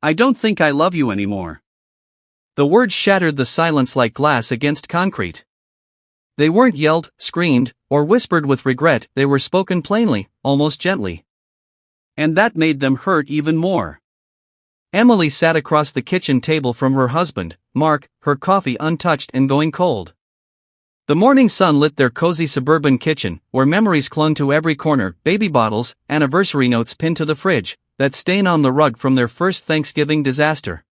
I don't think I love you anymore. The words shattered the silence like glass against concrete. They weren't yelled, screamed, or whispered with regret, they were spoken plainly, almost gently. And that made them hurt even more. Emily sat across the kitchen table from her husband, Mark, her coffee untouched and going cold. The morning sun lit their cozy suburban kitchen, where memories clung to every corner, baby bottles, anniversary notes pinned to the fridge, that stain on the rug from their first Thanksgiving disaster.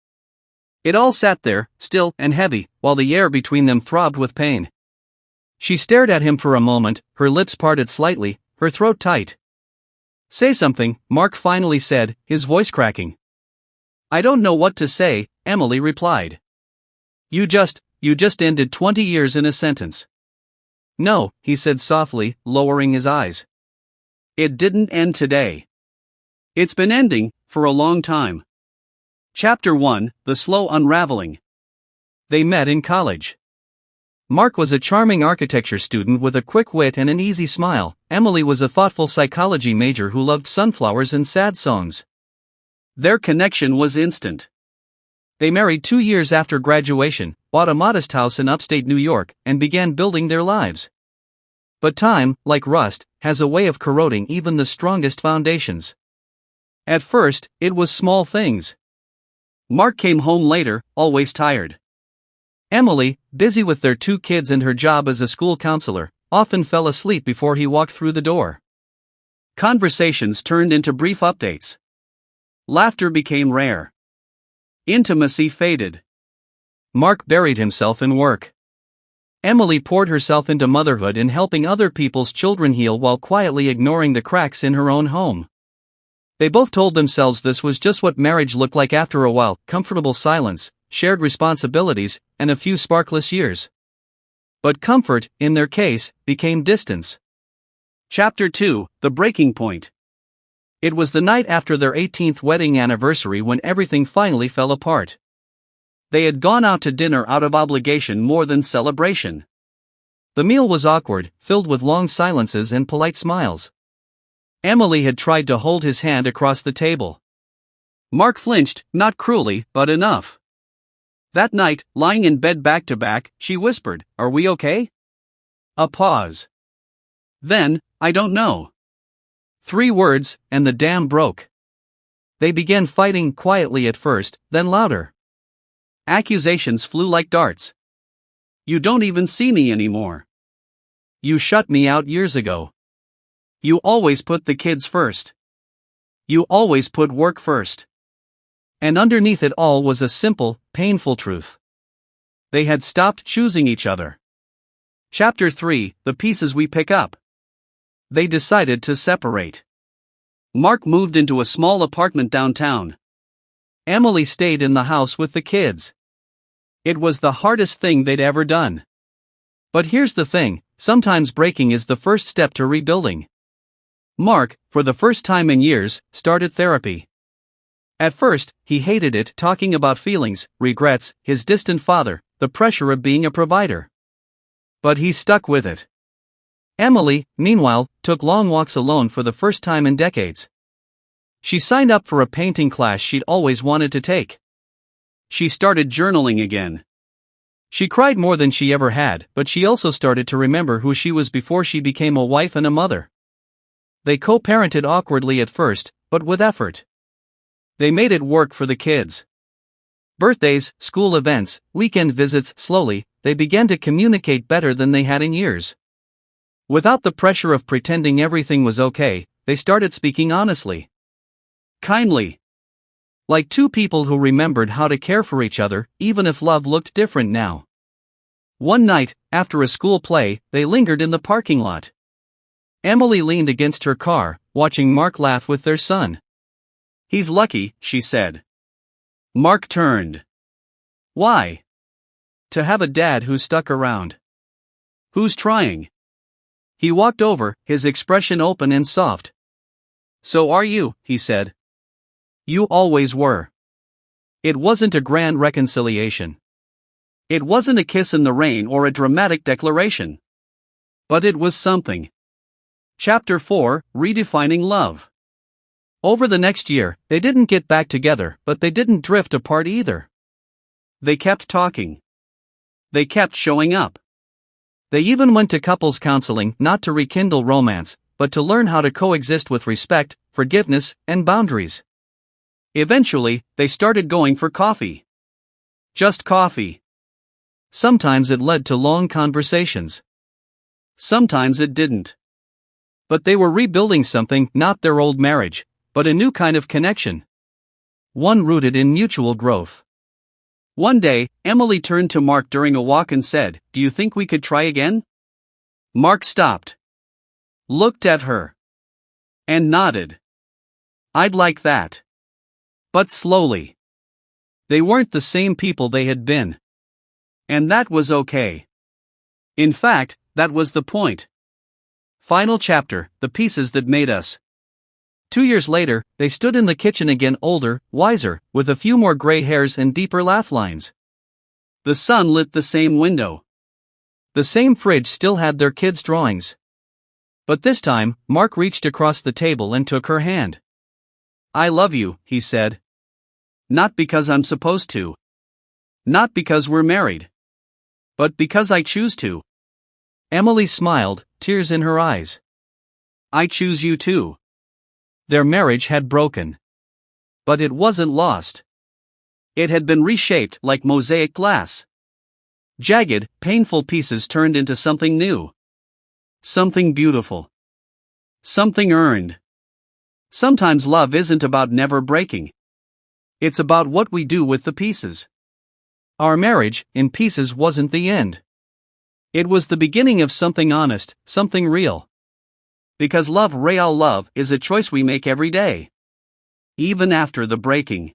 It all sat there, still and heavy, while the air between them throbbed with pain. She stared at him for a moment, her lips parted slightly, her throat tight. "Say something," Mark finally said, his voice cracking. "I don't know what to say," Emily replied. You just ended 20 years in a sentence." "No," he said softly, lowering his eyes. "It didn't end today. It's been ending, for a long time." Chapter 1, The Slow Unraveling. They met in college. Mark was a charming architecture student with a quick wit and an easy smile. Emily was a thoughtful psychology major who loved sunflowers and sad songs. Their connection was instant. They married 2 years after graduation, bought a modest house in upstate New York, and began building their lives. But time, like rust, has a way of corroding even the strongest foundations. At first, it was small things. Mark came home later, always tired. Emily, busy with their 2 kids and her job as a school counselor, often fell asleep before he walked through the door. Conversations turned into brief updates. Laughter became rare. Intimacy faded. Mark buried himself in work. Emily poured herself into motherhood and helping other people's children heal while quietly ignoring the cracks in her own home. They both told themselves this was just what marriage looked like after a while: comfortable silence, shared responsibilities, and a few sparkless years. But comfort, in their case, became distance. Chapter 2, The Breaking Point. It was the night after their 18th wedding anniversary when everything finally fell apart. They had gone out to dinner out of obligation more than celebration. The meal was awkward, filled with long silences and polite smiles. Emily had tried to hold his hand across the table. Mark flinched, not cruelly, but enough. That night, lying in bed back to back, she whispered, "Are we okay?" A pause. Then, "I don't know." 3 words, and the dam broke. They began fighting quietly at first, then louder. Accusations flew like darts. "You don't even see me anymore. You shut me out years ago. You always put the kids first. You always put work first." And underneath it all was a simple, painful truth. They had stopped choosing each other. Chapter 3, The Pieces We Pick Up. They decided to separate. Mark moved into a small apartment downtown. Emily stayed in the house with the kids. It was the hardest thing they'd ever done. But here's the thing, sometimes breaking is the first step to rebuilding. Mark, for the first time in years, started therapy. At first, he hated it, talking about feelings, regrets, his distant father, the pressure of being a provider. But he stuck with it. Emily, meanwhile, took long walks alone for the first time in decades. She signed up for a painting class she'd always wanted to take. She started journaling again. She cried more than she ever had, but she also started to remember who she was before she became a wife and a mother. They co-parented awkwardly at first, but with effort. They made it work for the kids. Birthdays, school events, weekend visits, slowly, they began to communicate better than they had in years. Without the pressure of pretending everything was okay, they started speaking honestly. Kindly. Like 2 people who remembered how to care for each other, even if love looked different now. One night, after a school play, they lingered in the parking lot. Emily leaned against her car, watching Mark laugh with their son. "He's lucky," she said. Mark turned. "Why?" "To have a dad who stuck around. Who's trying." He walked over, his expression open and soft. "So are you," he said. "You always were." It wasn't a grand reconciliation. It wasn't a kiss in the rain or a dramatic declaration. But it was something. Chapter 4, Redefining Love. Over the next year, they didn't get back together, but they didn't drift apart either. They kept talking. They kept showing up. They even went to couples counseling, not to rekindle romance, but to learn how to coexist with respect, forgiveness, and boundaries. Eventually, they started going for coffee. Just coffee. Sometimes it led to long conversations. Sometimes it didn't. But they were rebuilding something, not their old marriage, but a new kind of connection. One rooted in mutual growth. One day, Emily turned to Mark during a walk and said, "Do you think we could try again?" Mark stopped. Looked at her. And nodded. "I'd like that." But slowly. They weren't the same people they had been. And that was okay. In fact, that was the point. Final chapter, The Pieces That Made Us. 2 years later, they stood in the kitchen again, older, wiser, with a few more gray hairs and deeper laugh lines. The sun lit the same window. The same fridge still had their kids' drawings. But this time, Mark reached across the table and took her hand. "I love you," he said. "Not because I'm supposed to. Not because we're married. But because I choose to." Emily smiled, tears in her eyes. "I choose you too." Their marriage had broken. But it wasn't lost. It had been reshaped like mosaic glass. Jagged, painful pieces turned into something new. Something beautiful. Something earned. Sometimes love isn't about never breaking. It's about what we do with the pieces. Our marriage, in pieces, wasn't the end. It was the beginning of something honest, something real. Because love, real love, is a choice we make every day. Even after the breaking.